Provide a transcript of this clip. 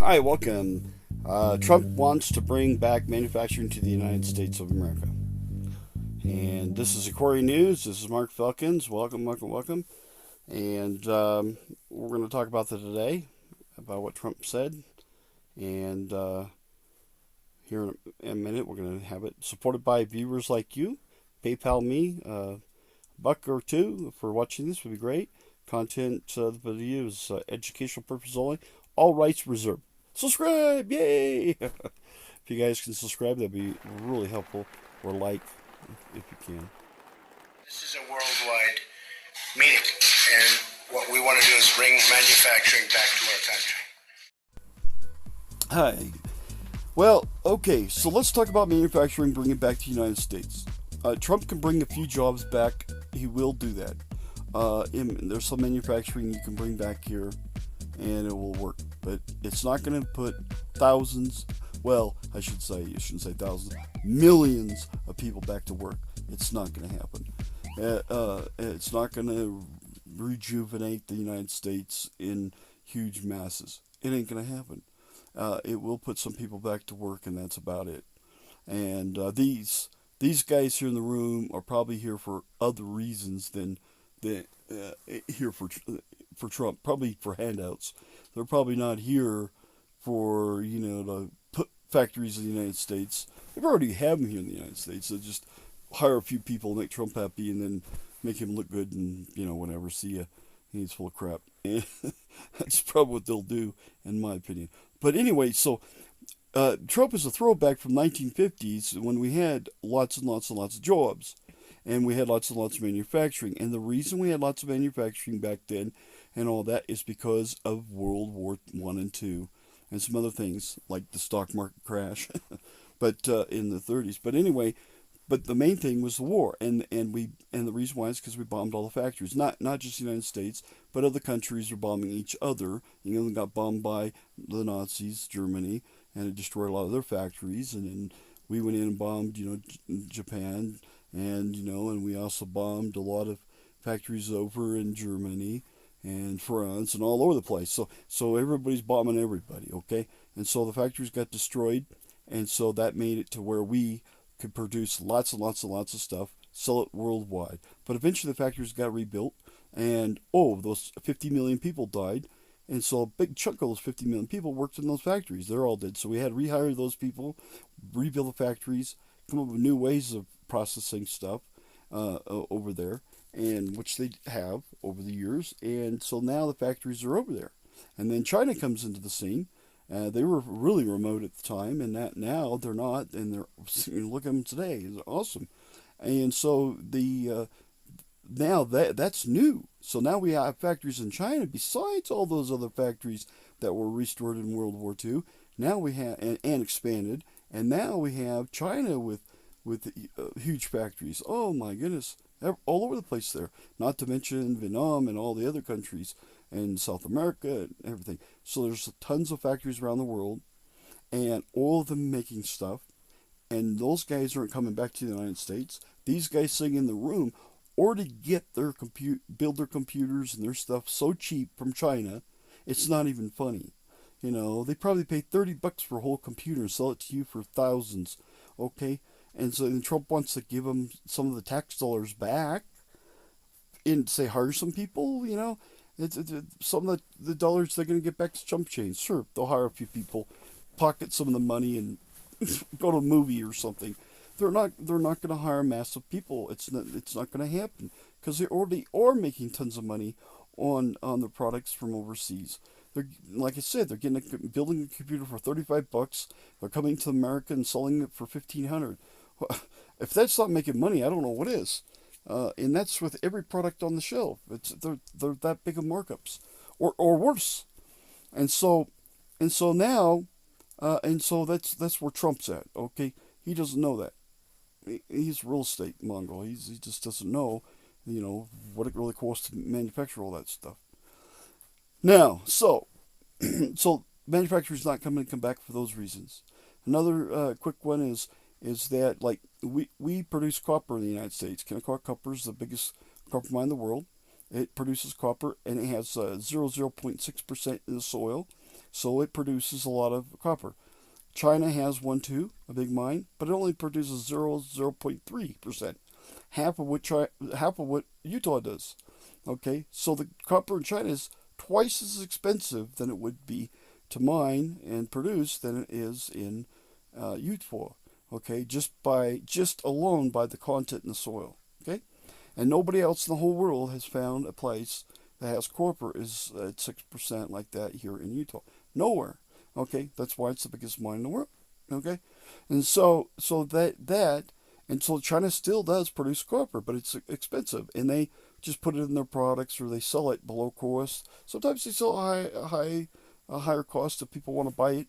Hi, welcome. Trump wants to bring back manufacturing to the United States of America. And this is Corey News. This is Mark Felkins. Welcome, welcome, welcome. And we're going to talk about that today, about what Trump said. And here in a minute, we're going to have it supported by viewers like you. PayPal me a buck or two for watching this would be great. Content the video is educational purpose only. All rights reserved. Subscribe! Yay! If you guys can subscribe, that'd be really helpful. Or like, if you can. This is a worldwide meeting, and what we want to do is bring manufacturing back to our country. Hi. Well, okay, so let's talk about manufacturing, bring it back to the United States. Trump can bring a few jobs back. He will do that. There's some manufacturing you can bring back here, and it will work. But it's not going to put thousands, well, I shouldn't say thousands, millions of people back to work. It's not going to happen. It's not going to rejuvenate the United States in huge masses. It ain't going to happen. It will put some people back to work, and that's about it. And these guys here in the room are probably here for other reasons than here for Trump. Probably for handouts. They're probably not here for to put factories in the United States. They already have them here in the United States. They just hire a few people, make Trump happy, and then make him look good, and whatever. See ya. He's full of crap. And that's probably what they'll do, in my opinion. But anyway, so Trump is a throwback from 1950s when we had lots and lots and lots of jobs, and we had lots and lots of manufacturing. And the reason we had lots of manufacturing back then and all that is because of World War One and Two, and some other things like the stock market crash, but in the 30s. But anyway, but the main thing was the war, and the reason why is because we bombed all the factories, not just the United States, but other countries were bombing each other. England got bombed by the Nazis, Germany, and it destroyed a lot of their factories, and then we went in and bombed, Japan, and we also bombed a lot of factories over in Germany and France and all over the place. So everybody's bombing everybody, okay? And so the factories got destroyed, and so that made it to where we could produce lots and lots and lots of stuff, sell it worldwide. But eventually the factories got rebuilt, and those 50 million people died, and so a big chunk of those 50 million people worked in those factories. They're all dead. So we had to rehire those people, rebuild the factories, come up with new ways of processing stuff over there, and which they have over the years. And so now the factories are over there. And then China comes into the scene. They were really remote at the time, and that now they're not, and look at them today. They're awesome. And so now that's new. So now we have factories in China besides all those other factories that were restored in World War II. Now we have and expanded, and now we have China with huge factories. Oh my goodness, all over the place there. Not to mention Vietnam and all the other countries and South America and everything. So there's tons of factories around the world, and all of them making stuff. And those guys aren't coming back to the United States. These guys sitting in the room or to get build their computers and their stuff so cheap from China, it's not even funny. They probably pay $30 for a whole computer and sell it to you for thousands. Okay, and so then Trump wants to give them some of the tax dollars back and say hire some people. Some of the dollars they're going to get back to chump change. Sure, they'll hire a few people, pocket some of the money, and go to a movie or something. They're not going to hire massive people. It's not going to happen because they already are making tons of money on the products from overseas. They're, like I said, they're building a computer for $35. They're coming to America and selling it for $1,500. If that's not making money, I don't know what is. And that's with every product on the shelf. They're that big of markups, or worse. And so now, and so that's where Trump's at. Okay, he doesn't know that. He's a real estate mongrel. He just doesn't know, what it really costs to manufacture all that stuff. Now, so manufacturers not coming to come back for those reasons. Another quick one is that like we produce copper in the United States. Kennecott Copper is the biggest copper mine in the world. It produces copper and it has 0.6% in the soil. so it produces a lot of copper. China has one too, a big mine, but it only produces 0.3%, half of what Utah does. Okay, so the copper in China is twice as expensive than it would be to mine and produce than it is in Utah. Okay, just alone by the content in the soil. Okay, and nobody else in the whole world has found a place that has copper is at 6% like that here in Utah. Nowhere. Okay, that's why it's the biggest mine in the world. Okay, and so China still does produce copper, but it's expensive, and they just put it in their products or they sell it below cost. Sometimes they sell a higher cost if people want to buy it.